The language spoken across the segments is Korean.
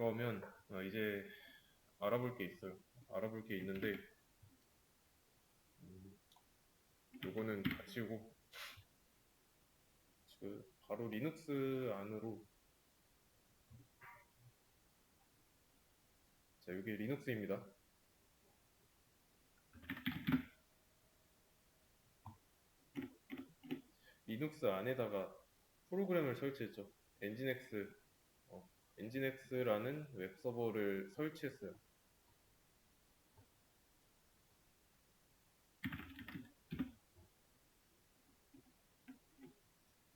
그러면 이제 알아볼 게 있어요. 알아볼 게 있는데 요거는 닫히고 바로 리눅스 안으로. 자, 여기 리눅스입니다. 리눅스 안에다가 프로그램을 설치했죠. 엔진엑스, 엔진엑스라는 웹서버를 설치했어요.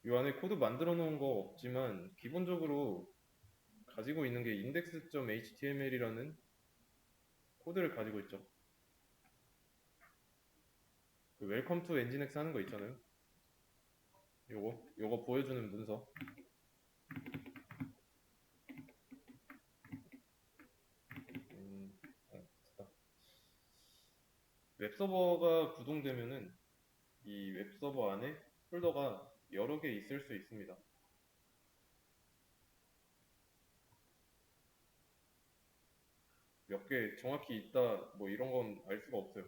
이 안에 코드 만들어 놓은 거 없지만 기본적으로 가지고 있는 게 index.html이라는 코드를 가지고 있죠. 그 웰컴 투 엔진엑스 하는 거 있잖아요. 요거 보여주는 문서. 됐다. 웹서버가 구동되면은 이 웹서버 안에 폴더가 여러 개 있을 수 있습니다. 몇 개 정확히 있다 뭐 이런 건 알 수가 없어요.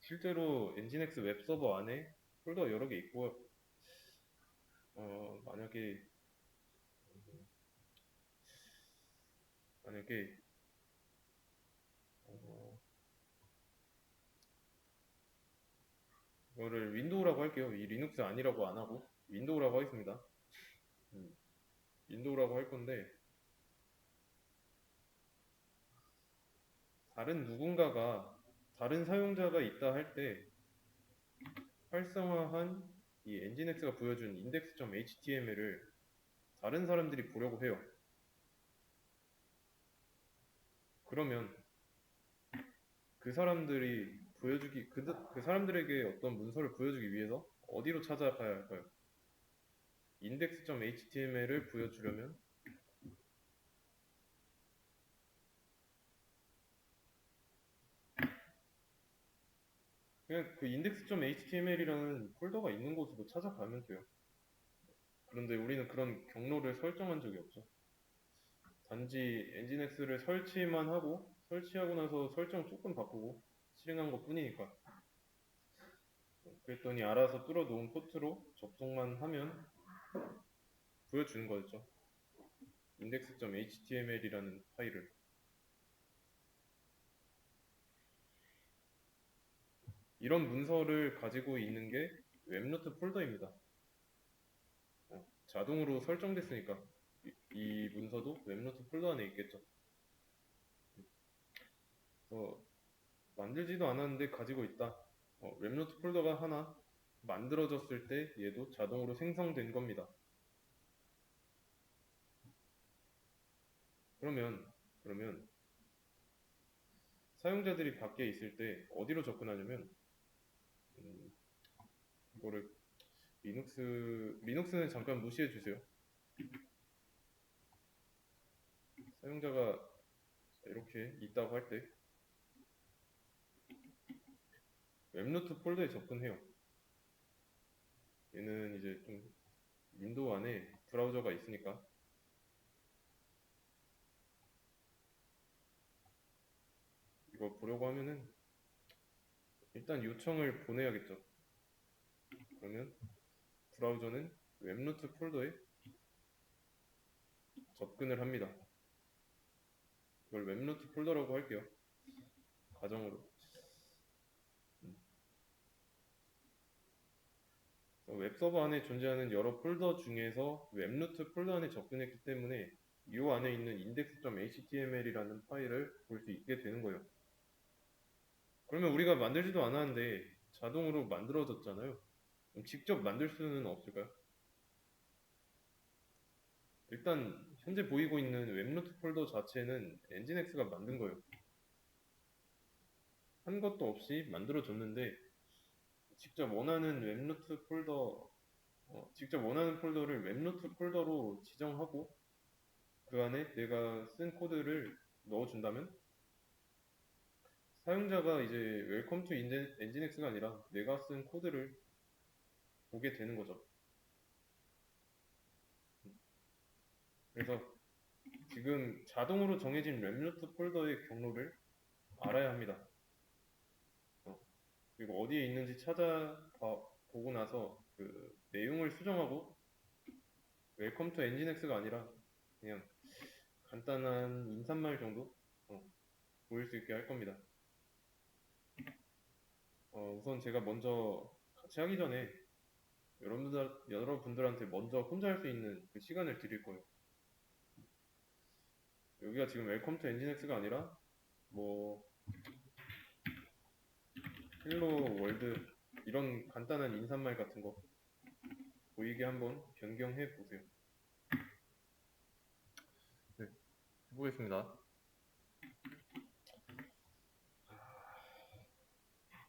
실제로 엔진엑스 웹서버 안에 폴더 여러 개 있고요. 만약에 어, 이거를 윈도우라고 할게요. 이 리눅스 아니라고 안 하고 윈도우라고 하겠습니다. 윈도우라고 할 건데 다른 누군가가 다른 사용자가 있다 할 때 활성화한 이 엔진엑스가 보여준 index.html을 다른 사람들이 보려고 해요. 그러면 그 사람들이 그 사람들에게 어떤 문서를 보여주기 위해서 어디로 찾아가야 할까요? index.html을 보여주려면 그냥 그 index.html이라는 폴더가 있는 곳으로 찾아가면 돼요. 그런데 우리는 그런 경로를 설정한 적이 없죠. 단지 엔진엑스를 설치하고 나서 설정 조금 바꾸고 실행한 것 뿐이니까. 그랬더니 알아서 뚫어놓은 포트로 접속만 하면 보여주는 거였죠. index.html이라는 파일을. 이런 문서를 가지고 있는 게 웹노트 폴더입니다. 자동으로 설정됐으니까 이 문서도 웹노트 폴더 안에 있겠죠. 만들지도 않았는데 가지고 있다. 웹노트 폴더가 하나 만들어졌을 때 얘도 자동으로 생성된 겁니다. 그러면 사용자들이 밖에 있을 때 어디로 접근하냐면 이거를 리눅스는 잠깐 무시해 주세요. 사용자가 이렇게 있다고 할 때 웹노트 폴더에 접근해요. 얘는 이제 좀 윈도우 안에 브라우저가 있으니까 이거 보려고 하면은 일단 요청을 보내야겠죠. 그러면 브라우저는 웹노트 폴더에 접근을 합니다. 이걸 웹노트 폴더라고 할게요. 가정으로. 웹서버 안에 존재하는 여러 폴더 중에서 웹노트 폴더 안에 접근했기 때문에 이 안에 있는 index.html이라는 파일을 볼 수 있게 되는 거예요. 그러면 우리가 만들지도 않았는데 자동으로 만들어졌잖아요. 그럼 직접 만들 수는 없을까요? 일단 현재 보이고 있는 웹노트 폴더 자체는 엔진엑스가 만든 거예요. 한 것도 없이 만들어졌는데 직접 원하는 폴더를 웹노트 폴더로 지정하고 그 안에 내가 쓴 코드를 넣어준다면 사용자가 이제 웰컴 투 엔진엑스가 아니라 내가 쓴 코드를 보게 되는 거죠. 그래서 지금 자동으로 정해진 랩루트 폴더의 경로를 알아야 합니다. 그리고 어디에 있는지 찾아보고 나서 그 내용을 수정하고 웰컴 투 엔진엑스가 아니라 그냥 간단한 인사말 정도 보일 수 있게 할 겁니다. 우선 제가 먼저 같이 하기 전에 여러분들한테 먼저 혼자 할 수 있는 그 시간을 드릴 거예요. 여기가 지금 웰컴 투 엔진엑스가 아니라 뭐 헬로 월드 이런 간단한 인사말 같은 거 보이게 한번 변경해 보세요. 네, 해보겠습니다.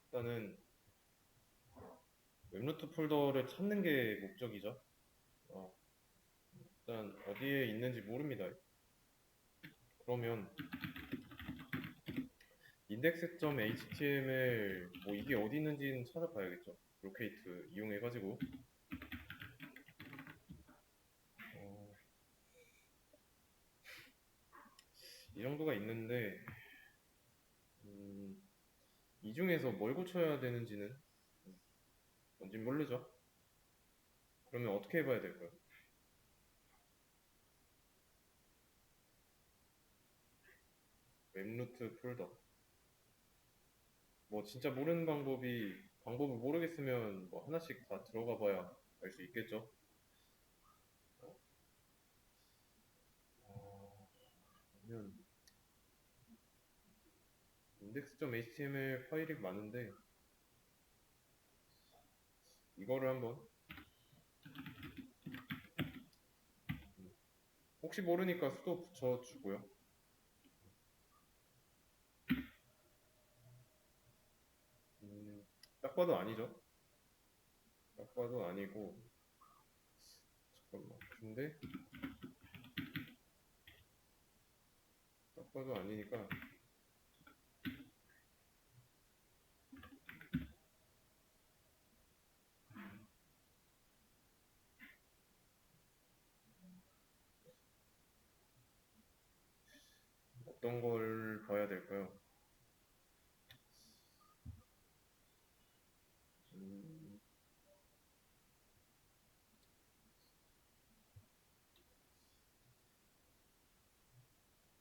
일단은 웹노트 폴더를 찾는 게 목적이죠. 일단 어디에 있는지 모릅니다. 그러면 index.html 뭐 이게 어디 있는지는 찾아봐야겠죠. 로케이트 이용해가지고 이 정도가 있는데 이 중에서 뭘 고쳐야 되는지는 뭔진 모르죠. 그러면 어떻게 해봐야 될까요? 웹루트 폴더 뭐 진짜 모르는 방법을 모르겠으면 뭐 하나씩 다 들어가 봐야 알 수 있겠죠. 그러면 index.html 파일이 많은데 이거를 한번 혹시 모르니까 수도 붙여주고요. 딱 봐도 아니죠. 딱 봐도 아니고 잠깐만. 근데 딱 봐도 아니니까 어떤 걸 봐야 될까요?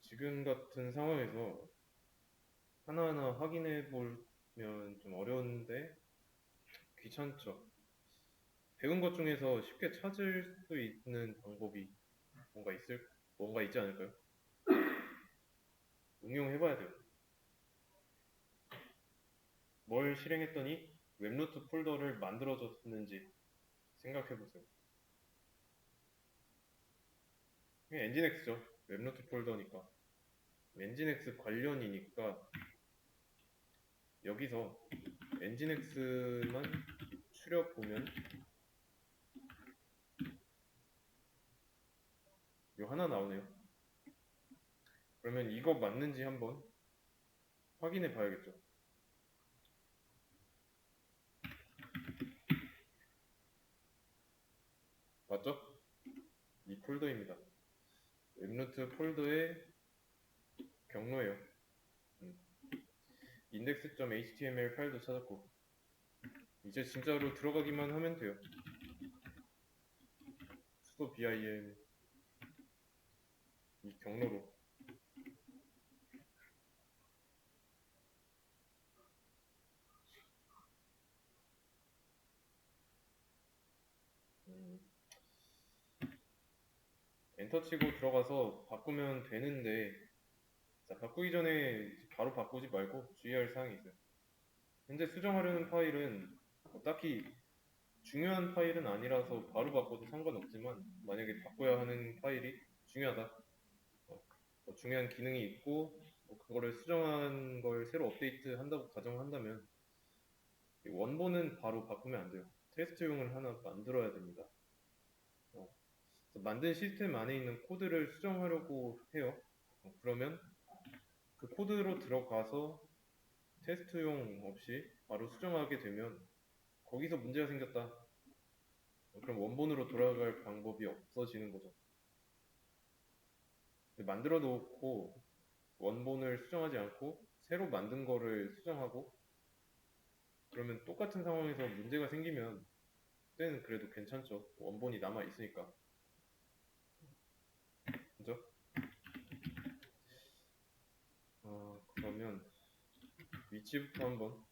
지금 같은 상황에서 하나하나 확인해 보면 좀 어려운데 귀찮죠. 배운 것 중에서 쉽게 찾을 수 있는 방법이 뭔가 있지 않을까요? 응용해 봐야 돼요. 뭘 실행했더니 웹노트 폴더를 만들어줬는지 생각해 보세요. 그냥 엔진엑스죠. 웹노트 폴더니까. 엔진엑스 관련이니까 여기서 엔진엑스만 추려보면 요 하나 나오네요. 그러면 이거 맞는지 한번 확인해 봐야겠죠. 맞죠? 이 폴더입니다. 웹노트 폴더의 경로예요. index.html 파일도 찾았고 이제 진짜로 들어가기만 하면 돼요. 수도 bin 이 경로로 엔터 치고 들어가서 바꾸면 되는데 자, 바꾸기 전에 바로 바꾸지 말고 주의할 사항이 있어요. 현재 수정하려는 파일은 딱히 중요한 파일은 아니라서 바로 바꿔도 상관없지만 만약에 바꿔야 하는 파일이 중요하다. 중요한 기능이 있고 그거를 수정한 걸 새로 업데이트 한다고 가정한다면 원본은 바로 바꾸면 안 돼요. 테스트용을 하나 만들어야 됩니다. 만든 시스템 안에 있는 코드를 수정하려고 해요. 그러면 그 코드로 들어가서 테스트용 없이 바로 수정하게 되면 거기서 문제가 생겼다. 그럼 원본으로 돌아갈 방법이 없어지는 거죠. 만들어 놓고 원본을 수정하지 않고 새로 만든 거를 수정하고 그러면 똑같은 상황에서 문제가 생기면 그때는 그래도 괜찮죠. 원본이 남아 있으니까. 그죠? 그러면 위치부터 한번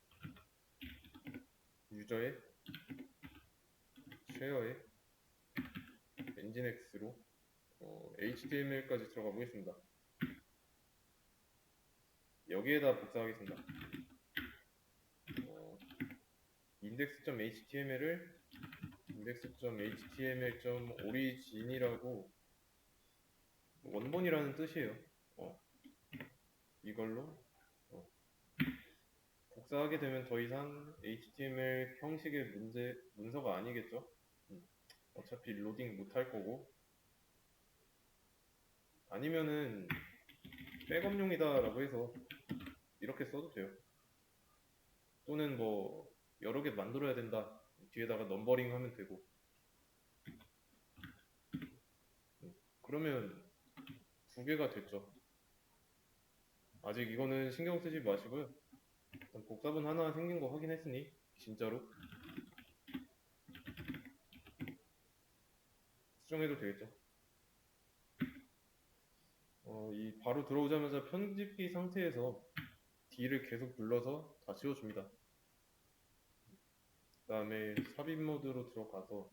유저의 쉐어의 엔진X로 HTML까지 들어가 보겠습니다. 여기에다 복사하겠습니다. index.html을 index.html.origin이라고 원본이라는 뜻이에요. 이걸로 복사하게 되면 더 이상 HTML 형식의 문서가 아니겠죠? 어차피 로딩 못할 거고 아니면은 백업용이다 라고 해서 이렇게 써도 돼요. 또는 뭐 여러 개 만들어야 된다 뒤에다가 넘버링 하면 되고 그러면 두 개가 됐죠. 아직 이거는 신경 쓰지 마시고요. 일단 복사본 하나 생긴 거 확인했으니 진짜로 수정해도 되겠죠. 이 바로 들어오자마자 편집기 상태에서 D를 계속 눌러서 다 지워줍니다. 그 다음에 삽입 모드로 들어가서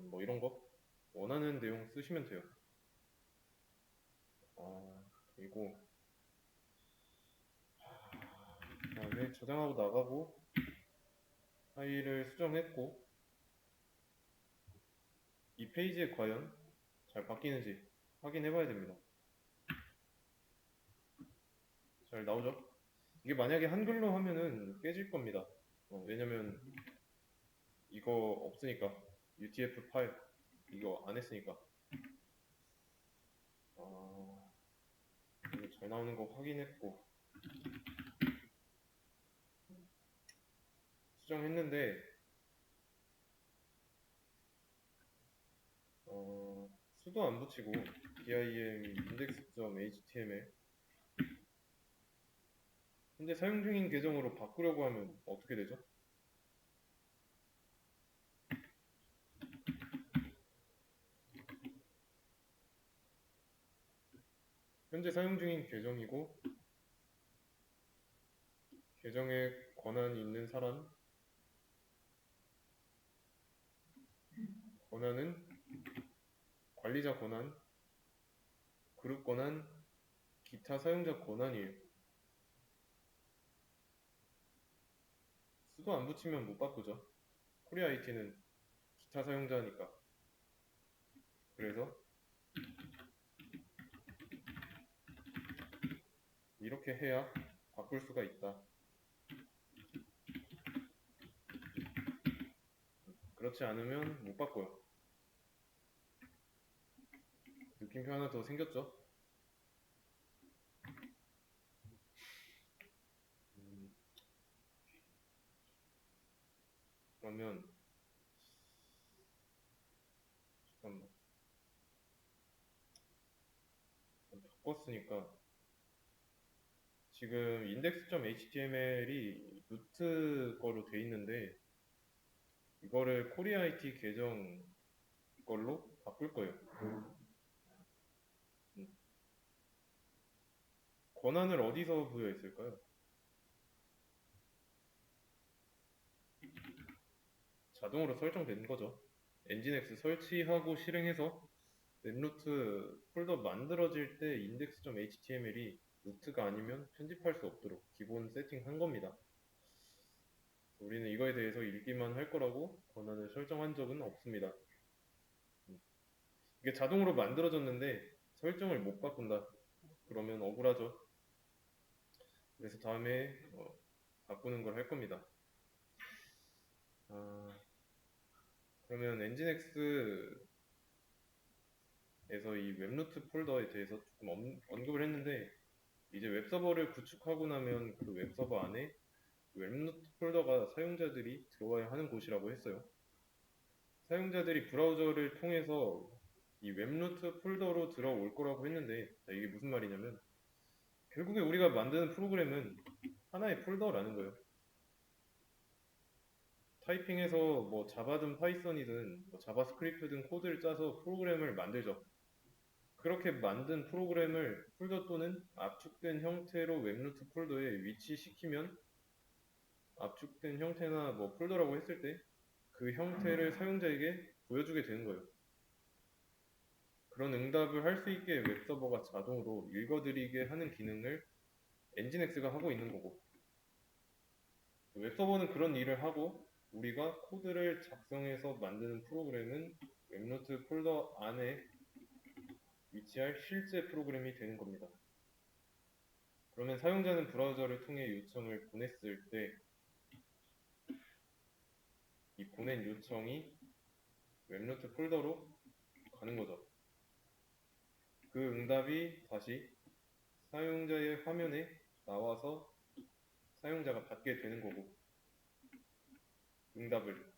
뭐 이런 거 원하는 내용 쓰시면 돼요. 그리고 그 다음에 저장하고 나가고 파일을 수정했고 이 페이지에 과연 잘 바뀌는지 확인해 봐야 됩니다. 잘 나오죠? 이게 만약에 한글로 하면은 깨질 겁니다. 왜냐면 이거 없으니까 UTF 파일 이거 안 했으니까 이거 잘 나오는 거 확인했고 수정했는데 수도 안 붙이고 dim index.html 현재 사용 중인 계정으로 바꾸려고 하면 어떻게 되죠? 현재 사용 중인 계정이고 계정에 권한이 있는 사람 권한은 관리자 권한, 그룹 권한, 기타 사용자 권한이에요. 수도 안 붙이면 못 바꾸죠. 코리아 IT는 기타 사용자니까. 그래서 이렇게 해야 바꿀 수가 있다. 그렇지 않으면 못 바꿔요. 느낌표 하나 더 생겼죠? 그러면 잠깐만 바꿨으니까 지금 index.html이 루트 거로 돼 있는데 이거를 코리아 IT 계정 걸로 바꿀 거예요. 권한을 어디서 부여했을까요? 자동으로 설정되는 거죠. 엔진X 설치하고 실행해서 웹루트 폴더 만들어질 때 index.html이 루트가 아니면 편집할 수 없도록 기본 세팅한 겁니다. 우리는 이거에 대해서 읽기만 할 거라고 권한을 설정한 적은 없습니다. 이게 자동으로 만들어졌는데 설정을 못 바꾼다. 그러면 억울하죠. 그래서 다음에 바꾸는 걸 할 겁니다. 그러면 엔진X에서 이 웹루트 폴더에 대해서 조금 언급을 했는데 이제 웹서버를 구축하고 나면 그 웹서버 안에 웹노트 폴더가 사용자들이 들어와야 하는 곳이라고 했어요. 사용자들이 브라우저를 통해서 이 웹노트 폴더로 들어올 거라고 했는데, 자, 이게 무슨 말이냐면 결국에 우리가 만드는 프로그램은 하나의 폴더라는 거예요. 타이핑해서 뭐 자바든 파이썬이든 뭐 자바스크립트든 코드를 짜서 프로그램을 만들죠. 그렇게 만든 프로그램을 폴더 또는 압축된 형태로 웹노트 폴더에 위치시키면 압축된 형태나 뭐 폴더라고 했을 때 그 형태를 사용자에게 보여주게 되는 거예요. 그런 응답을 할 수 있게 웹서버가 자동으로 읽어드리게 하는 기능을 엔진엑스가 하고 있는 거고, 웹서버는 그런 일을 하고 우리가 코드를 작성해서 만드는 프로그램은 웹노트 폴더 안에 위치할 실제 프로그램이 되는 겁니다. 그러면 사용자는 브라우저를 통해 요청을 보냈을 때 이 보낸 요청이 웹노트 폴더로 가는 거죠. 그 응답이 다시 사용자의 화면에 나와서 사용자가 받게 되는 거고, 응답을.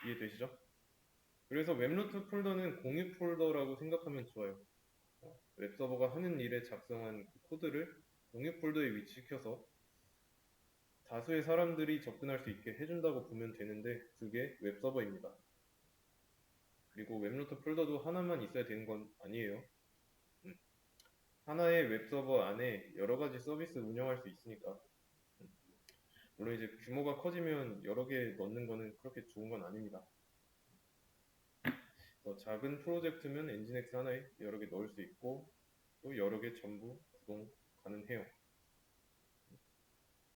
이해되시죠? 그래서 웹노트 폴더는 공유 폴더라고 생각하면 좋아요. 웹서버가 하는 일에 작성한 그 코드를 공유 폴더에 위치시켜서 다수의 사람들이 접근할 수 있게 해준다고 보면 되는데, 그게 웹서버입니다. 그리고 웹노트 폴더도 하나만 있어야 되는 건 아니에요. 하나의 웹서버 안에 여러 가지 서비스 운영할 수 있으니까. 물론 이제 규모가 커지면 여러 개 넣는 거는 그렇게 좋은 건 아닙니다. 더 작은 프로젝트면 엔진엑스 하나에 여러 개 넣을 수 있고 또 여러 개 전부 구동